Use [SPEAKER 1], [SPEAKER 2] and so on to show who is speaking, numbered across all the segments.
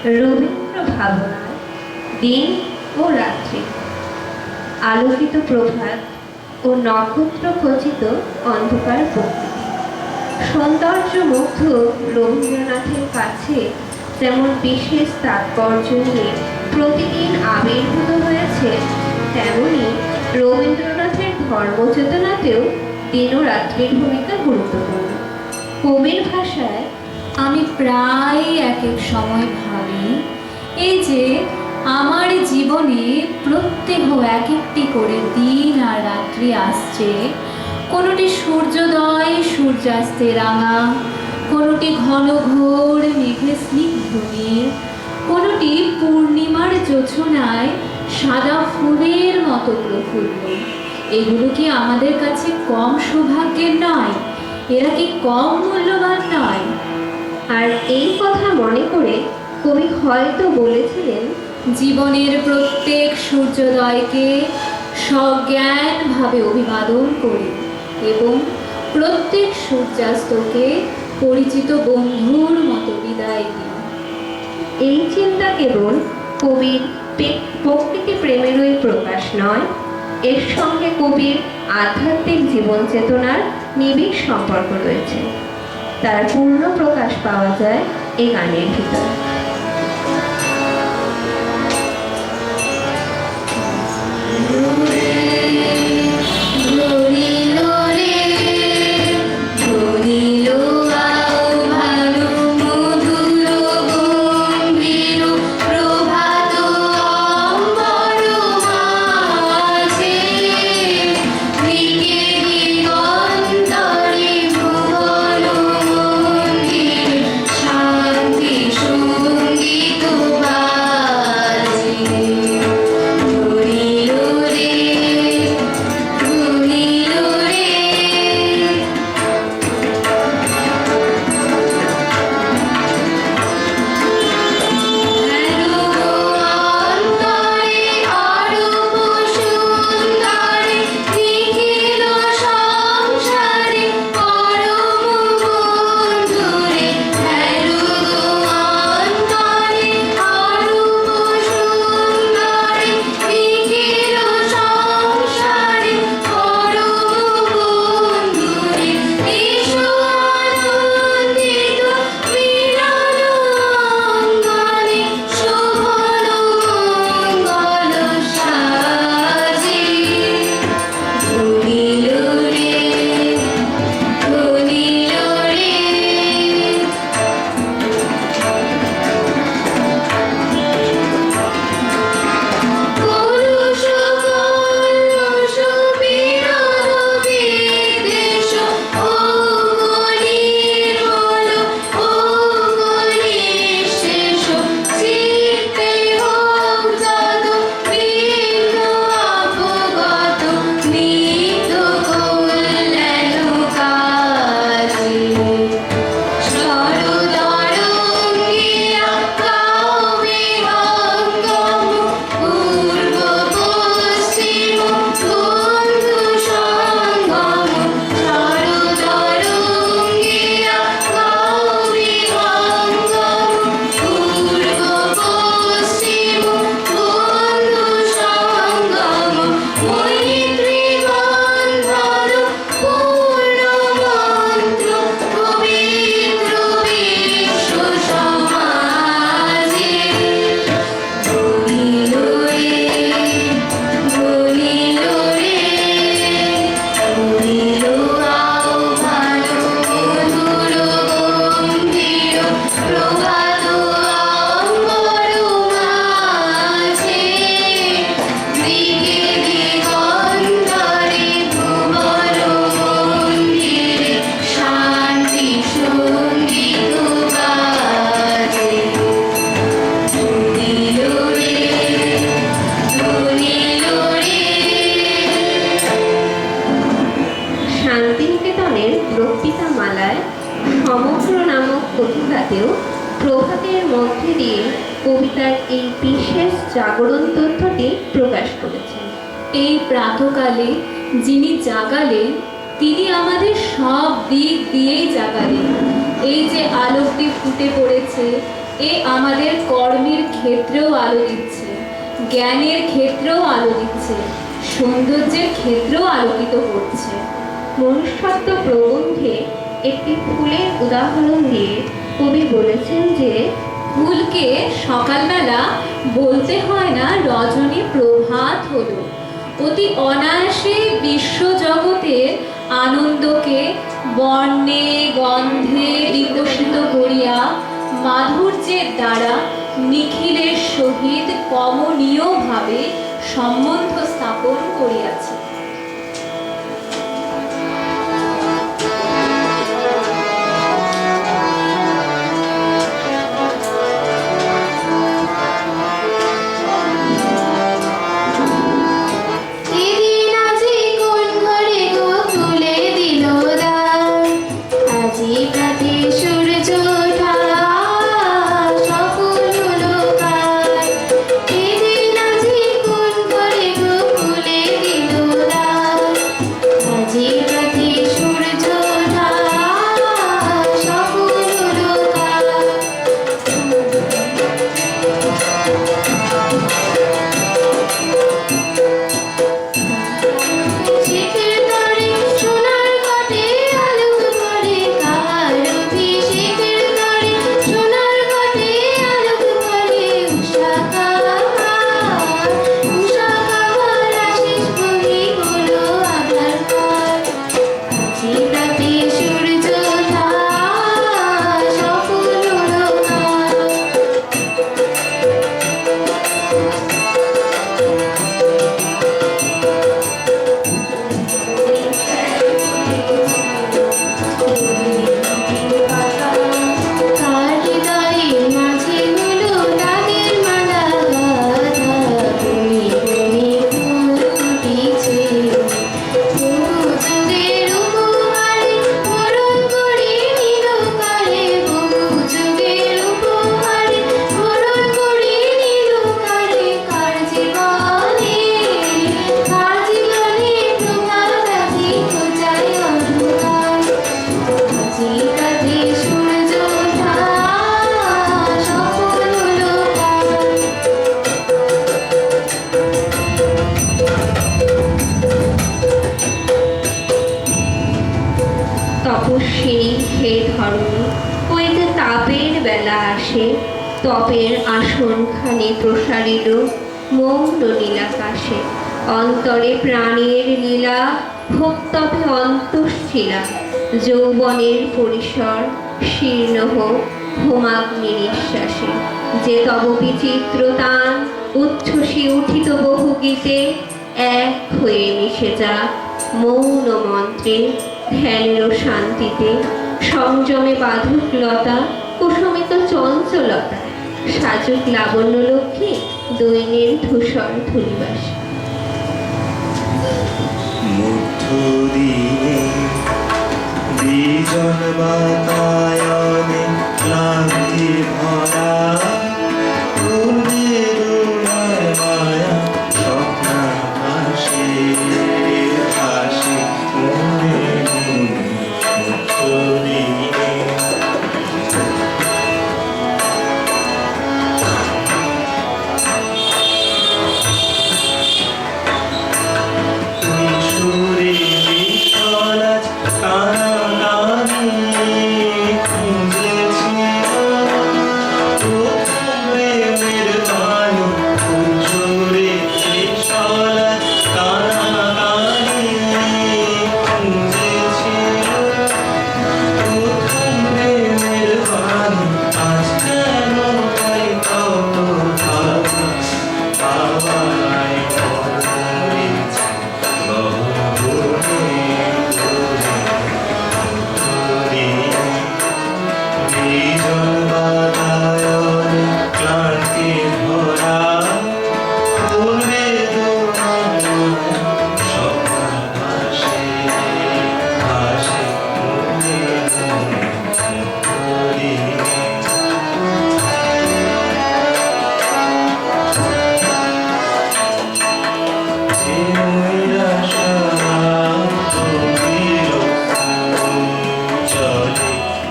[SPEAKER 1] রবীন্দ্র ভাবনায় দিন ও রাত্রি, আলোকিত প্রভাত ও নক্ষত্র খচিত অন্ধকার প্রকৃতি। সৌন্দর্য মুগ্ধ রবীন্দ্রনাথের কাছে যেমন বিশেষ তাৎপর্য নিয়ে প্রতিদিন আবির্ভূত হয়েছে, তেমনি রবীন্দ্রনাথের ধর্মচেতনাতেও দিন ও রাত্রির ভূমিকা গুরুত্বপূর্ণ। কবির ভাষায়,
[SPEAKER 2] আমি প্রায় এক এক সময় ভাবি, এই যে আমার জীবনে প্রত্যেক এক একটি করে দিন আর রাত্রি আসছে, কোনোটি সূর্যোদয় সূর্যাস্তে রাঙা, কোনোটি ঘন ঘোর মেঘে স্নিগ্ধ নীল, কোনোটি পূর্ণিমার জোছনায় সাদা ফুলের মতো প্রফুল্ল। এগুলো কি আমাদের কাছে কম সৌভাগ্যের নয়? এরা কি কম মূল্যবান নয়?
[SPEAKER 1] আর এই কথা মনে করে কবি হয়তো বলেছিলেন,
[SPEAKER 2] জীবনের প্রত্যেক সূর্যোদয়কে সজ্ঞানভাবে অভিবাদন করি এবং প্রত্যেক সূর্যাস্তকে পরিচিত বন্ধুর মতো বিদায় দিই।
[SPEAKER 1] এই চিন্তা কেবল কবির প্রকৃতি প্রেমেরই প্রকাশ নয়, এর সঙ্গে কবির আধ্যাত্মিক জীবন চেতনার নিবিড় সম্পর্ক রয়েছে। তার পূর্ণ প্রকাশ পাওয়া যায় এই গানের ভিতর। প্রভাতের মধ্যে দিয়ে কবিতার এই বিশেষ জাগরণ তথ্যটি প্রকাশ করেছেন।
[SPEAKER 2] এই প্রাতকালে যিনি জাগালেন তিনি আমাদের সব দিক দিয়েই জাগালেন। এই যে আলোকটি ফুটে পড়েছে, এ আমাদের কর্মের ক্ষেত্রেও আলো দিচ্ছে, জ্ঞানের ক্ষেত্রেও আলো দিচ্ছে, সৌন্দর্যের ক্ষেত্রেও আলোকিত করছে।
[SPEAKER 1] মনুষ্যত্ব প্রবন্ধে একটি ফুলের উদাহরণ দিয়ে কবি বলেছেন যে
[SPEAKER 2] ফুলকে সকালবেলা বলতে হয় না রজনী প্রভাত হলো, অতি অনায়াসে বিশ্বজগতের আনন্দকে বর্ণে গন্ধে বিকশিত করিয়া মাধুর্যের দ্বারা নিখিলের সহিত কমনীয়ভাবে সম্বন্ধ স্থাপন করিয়াছে।
[SPEAKER 1] তপস্বিনী হে ধরণী, হইতে তাপের বেলা আসে, তপের আসনখানে প্রসারিত মৌন নীলাকাশে, অন্তরে প্রাণের লীলা, ভোক্তপে অন্তঃশিলা, যৌবনের পরিসর শীর্ণ হোক হোমাগ্নি নিঃশ্বাসে, যে তব বিচিত্র তান উচ্ছ্বসী উঠিত বহু গীতে, এক হয়ে মিশে যা মৌন মন্ত্রে, ধ্যানের শান্তিতে, সংযমে বাধুক লতা, কুসুমিত চঞ্চলতা, সাজুক লাবণ্য লক্ষ্মী, দৈনের ধূসর ধূলিবাস।
[SPEAKER 3] মধ্যদিনে বিজন বাতায়নে ক্লান্তি ভরা, পূর্ণের মায়া স্বপ্নাভাসে ভাসে মনে মনে। মধ্যদিনে কিশোরী বিশালাজ কানাগানে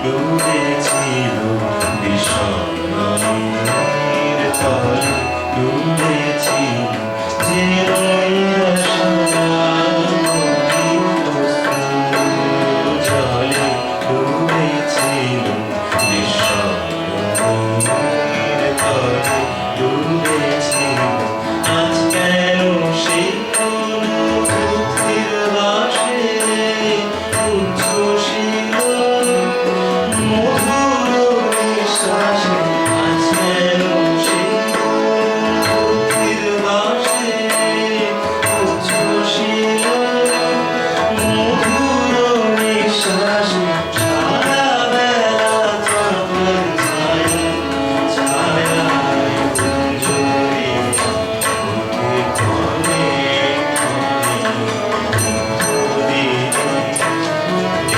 [SPEAKER 3] ডুবেছিল বিষণ্ণের তলে ডুবেছিল যে জলে ডুবেছিল বিষণ্ণের তলে ডুবেছিল আজ কেন সেই কোন বুদ্ধির বাসে উচ্ছ্বসিল মধুর নিঃশ্বাসে আজ কেন সেই কোন বুদ্ধির বাসে উচ্ছ্বসিল মধুর নিঃশ্বাসে সারা বেলা তখন ছায়া ছায়ায় গুঞ্জরি ওঠে ক্ষণে ক্ষণে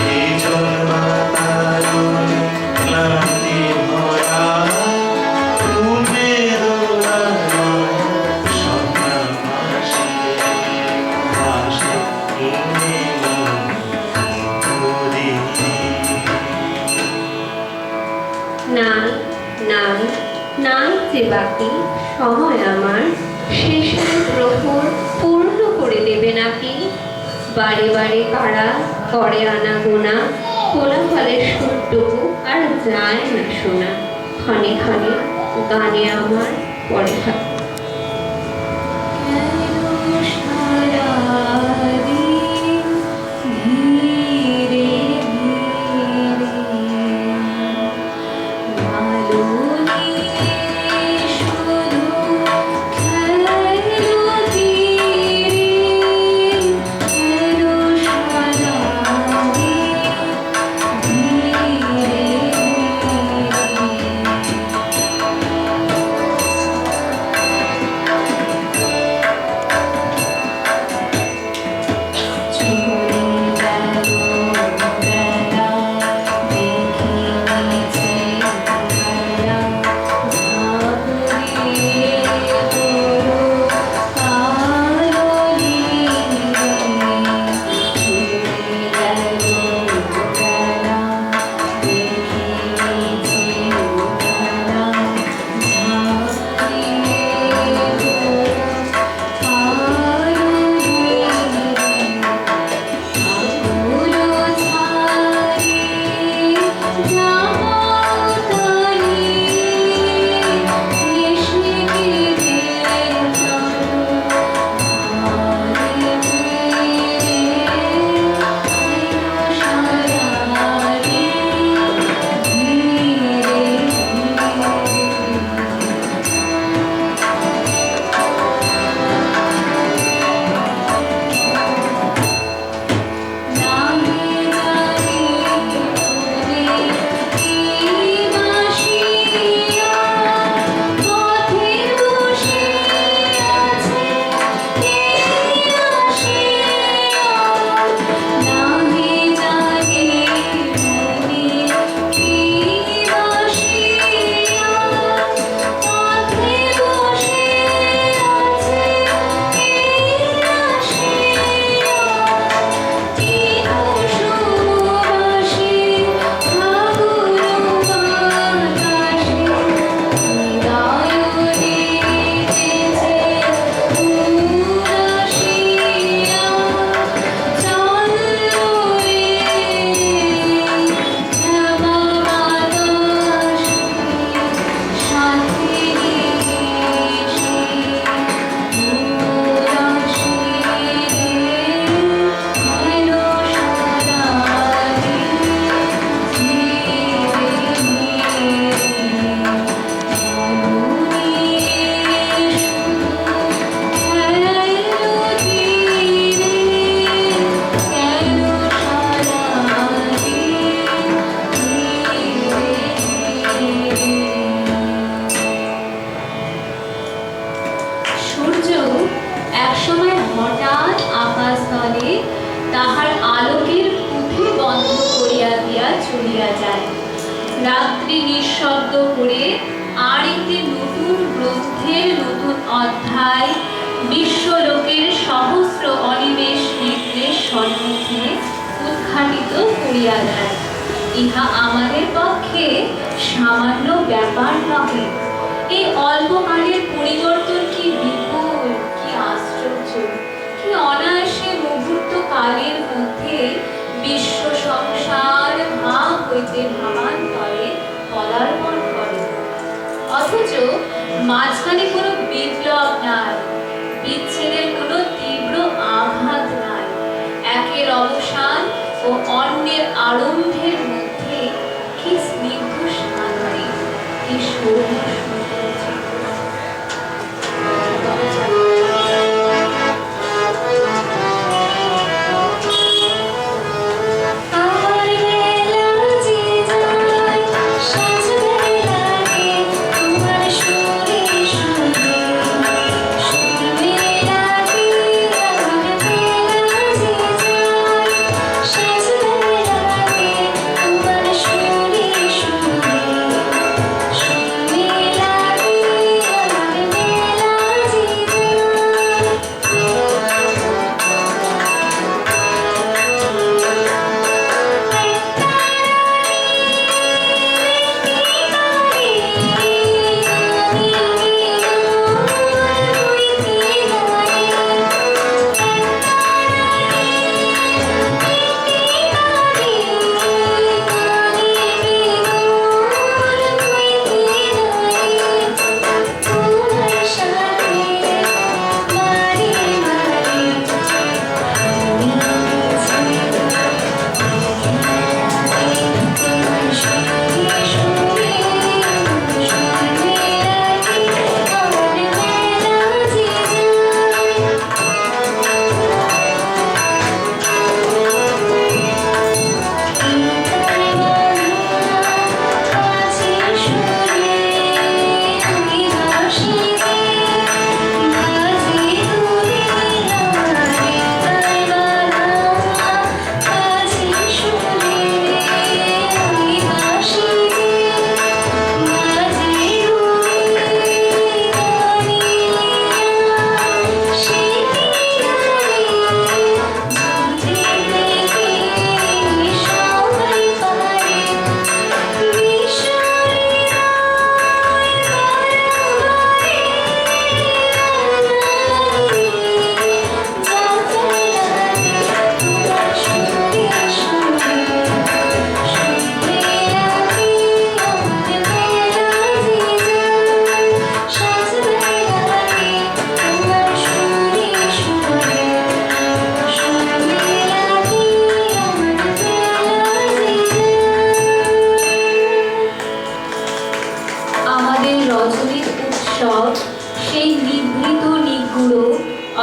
[SPEAKER 3] এই জন্মাতারণে ক্লান্তি ভরা ঘুমের স্বপ্ন ভাসে ভাসে মনে মনে
[SPEAKER 1] নাই নাই নাই যে বাকি সময় আমার শেষের প্রহর পূর্ণ করে দেবে নাকি বারে বারে কারা করে আনা গোনা কোলাহলের সুরটুকু আর যায় না শোনা ক্ষণে ক্ষণে গানে আমার পড়ে থাকে
[SPEAKER 2] রাত্রি নিঃশব্দ করে আরেকটি নতুন গ্রন্থের নতুন অধ্যায় বিশ্বলোকের সহস্র অনিমেষ নেত্রের সম্মুখে উদ্ঘাটিত করিয়া দেয়। ইহা আমাদের পক্ষে সামান্য ব্যাপার নহে। এই অল্পকালের পরিবর্তন কি বিপুল, কি আশ্চর্য, কি অনায়াসে মুহূর্ত কালের মধ্যে বিশ্ব সংসার ভাব হইতে ভাবান্তরে পদার্পণ করে। অথচ মাঝখানে কোনো বিপ্লব নাই, বিচ্ছেদের কোনো তীব্র আঘাত নাই। একের অবসান ও অন্যের আরম্ভের মধ্যে কি স্নিগ্ধ শান্তি, কি সৌম্য সৌন্দর্য।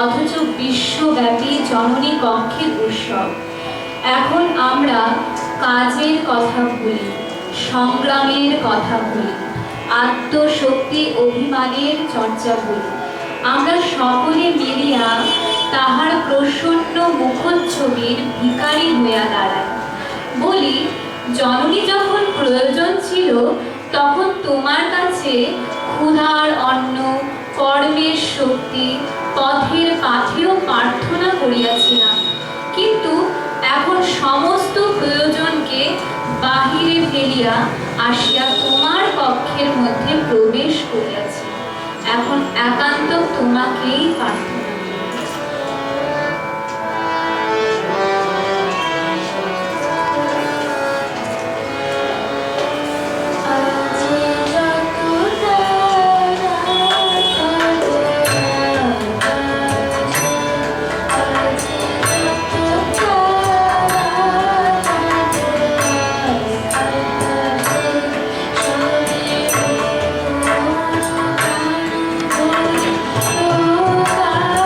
[SPEAKER 2] অথচ বিশ্বব্যাপী জননী কক্ষের উৎসব। এখন আমরা কাজের কথা ভুলি, সংগ্রামের কথা ভুলি, আত্মশক্তি অভিমানের চর্চা ভুলি। আমরা সকলে মিলিয়া তাহার প্রসন্ন মুখচ্ছবির ভিখারি হইয়া দাঁড়াই। বলি, জননী যখন প্রয়োজন ছিল তখন তোমার কাছে ক্ষুধার অন্ন, কর্মের শক্তি, পথের পাথেয় প্রার্থনা করিয়াছিলাম, কিন্তু এখন সমস্ত প্রয়োজনকে বাহিরে ফেলিয়া আসিয়া তোমার কক্ষের মধ্যে প্রবেশ করিয়াছি। এখন একান্ত তোমাকেই প্রার্থনা।
[SPEAKER 4] Oh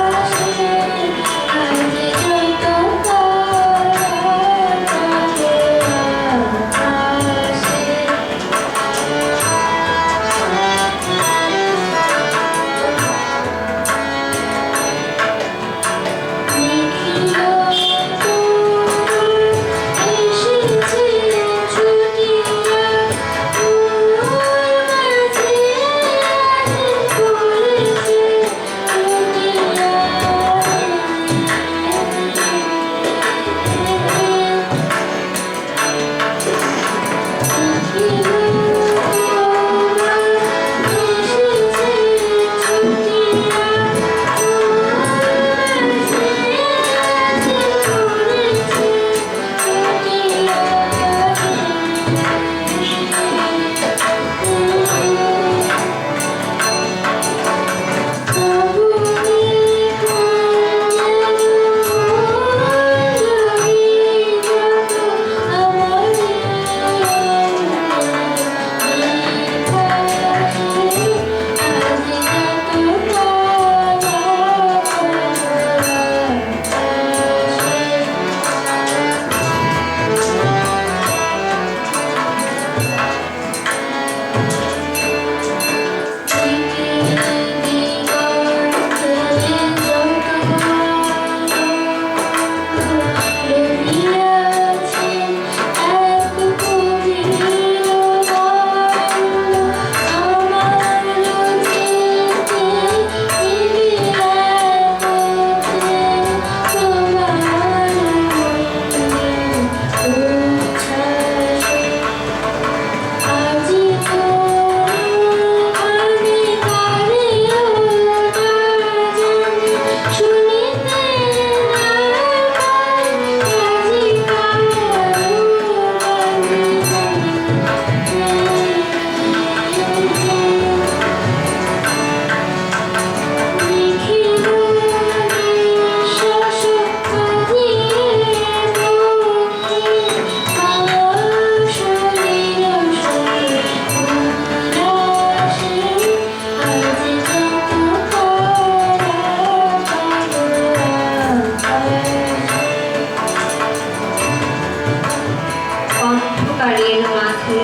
[SPEAKER 1] অন্ধকারের মাঝে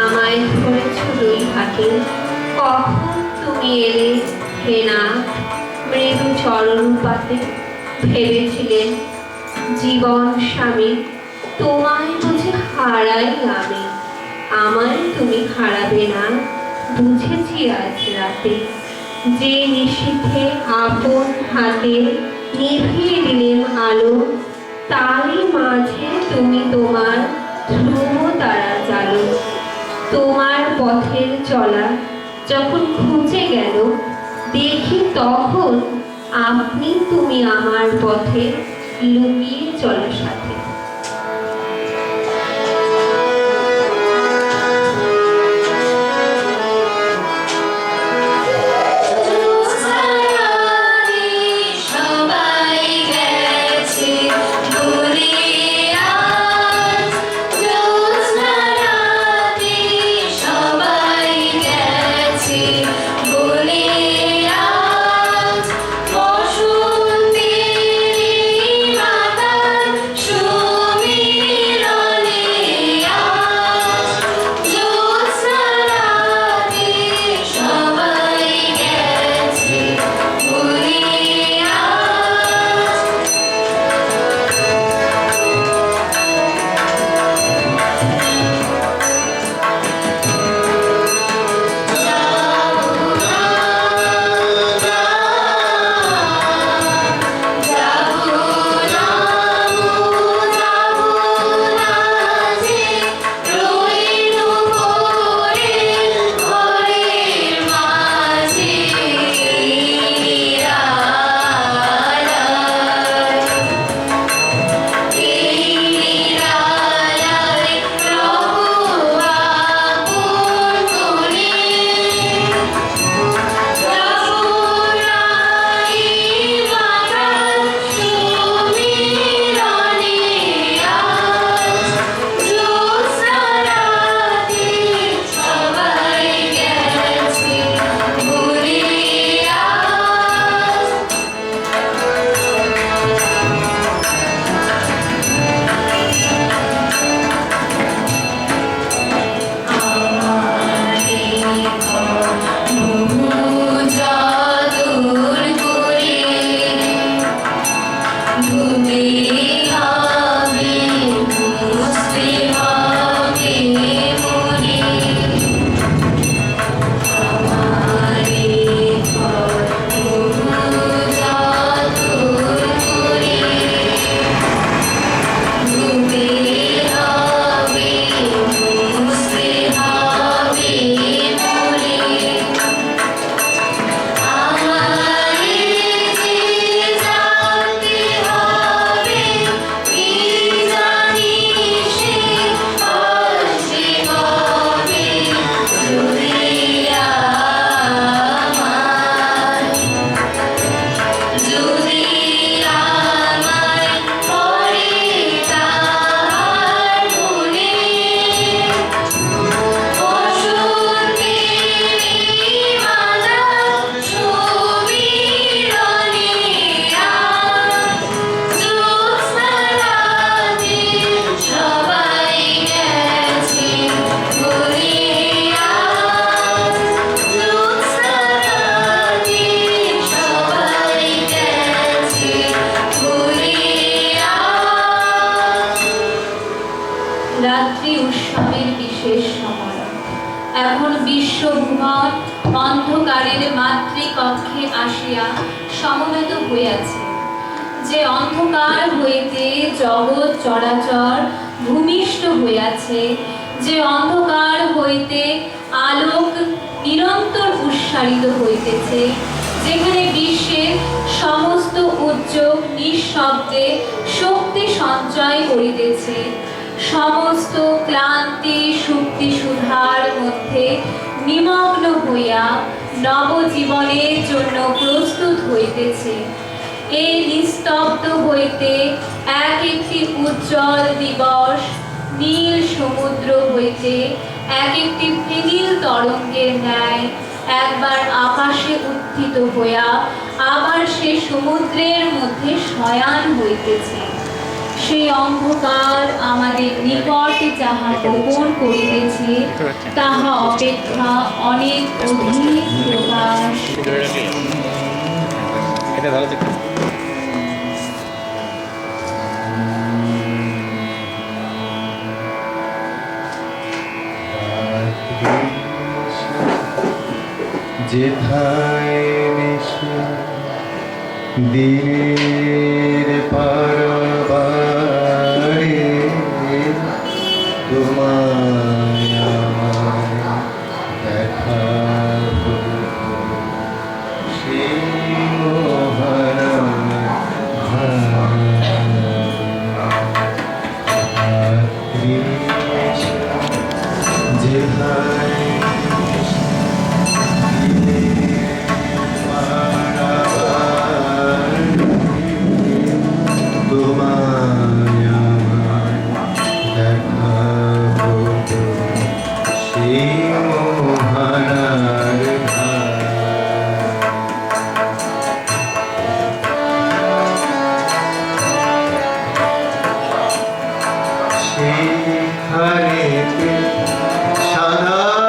[SPEAKER 1] আমায় ধরেছ দুই হাতে, কখন তুমি এলে হে না মৃদু চরণ পাতে। ভেবেছিলেন জীবন স্বামী তোমায় বুঝে হারাই আমি, আমায় তুমি হারাবে না বুঝেছি আজ রাতে। যে নিশীথে আপন হাতে নিভিয়ে দিলেন আলো, তারই মাঝে তুমি তোমার ধ্রুব তারা জালো। তোমার পথের চলা যখন খুঁজে গেল, দেখি তখন আপনি তুমি আমার পথে লুকিয়ে চলো সাথে।
[SPEAKER 2] বসন্তের মাতার শেষ সময়। এখন বিশ্বভুবন অন্ধকারের মাতৃকক্ষে আসিয়া সমবেত হইয়াছে। যে অন্ধকার হইতে জগৎ চরাচর ভূমিষ্ঠ হইয়াছে, যে অন্ধকার হইতে আলোক নিরন্তর উৎসারিত হইতেছে, যেখানে বিশ্বের সমস্ত উদ্যোগ নিঃশব্দে শক্তি সঞ্চয় করিতেছে, সমস্ত ক্লান্তি শক্তি সুধার মধ্যে নিমগ্ন হইয়া নবজীবনের জন্য প্রস্তুত হইতেছে। এই নিস্তব্ধ হইতে এক একটি উজ্জ্বল দিবস নীল সমুদ্র হইতে এক একটি নীল তরঙ্গের ন্যায় একবার আকাশে উত্থিত হইয়া আবার সে সমুদ্রের মধ্যে শয়ান হইতেছে। সেই অন্ধকার আমাদের নিকটে যাহা গোপন করিতেছে তাহা অপেক্ষা অনেক অধিক প্রকাশ।
[SPEAKER 4] এটা ভালো দেখতে
[SPEAKER 5] যেথায় মিশে দিনের পারবারে তোমায় আমায় দেখাবো সেই মহান যেথায় সেখানেতে সাদা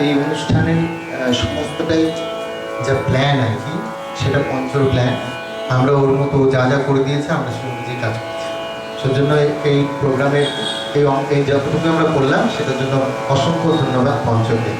[SPEAKER 4] এই অনুষ্ঠানের সমস্তটাই যা প্ল্যান আর কি, সেটা পঞ্চর প্ল্যান। আমরা ওর মতো ও যা যা করে দিয়েছে আমরা সে অনুযায়ী কাজ করছি। সেজন্য এই প্রোগ্রামের এই যতটুকু আমরা করলাম সেটার জন্য অসংখ্য ধন্যবাদ পঞ্চকে।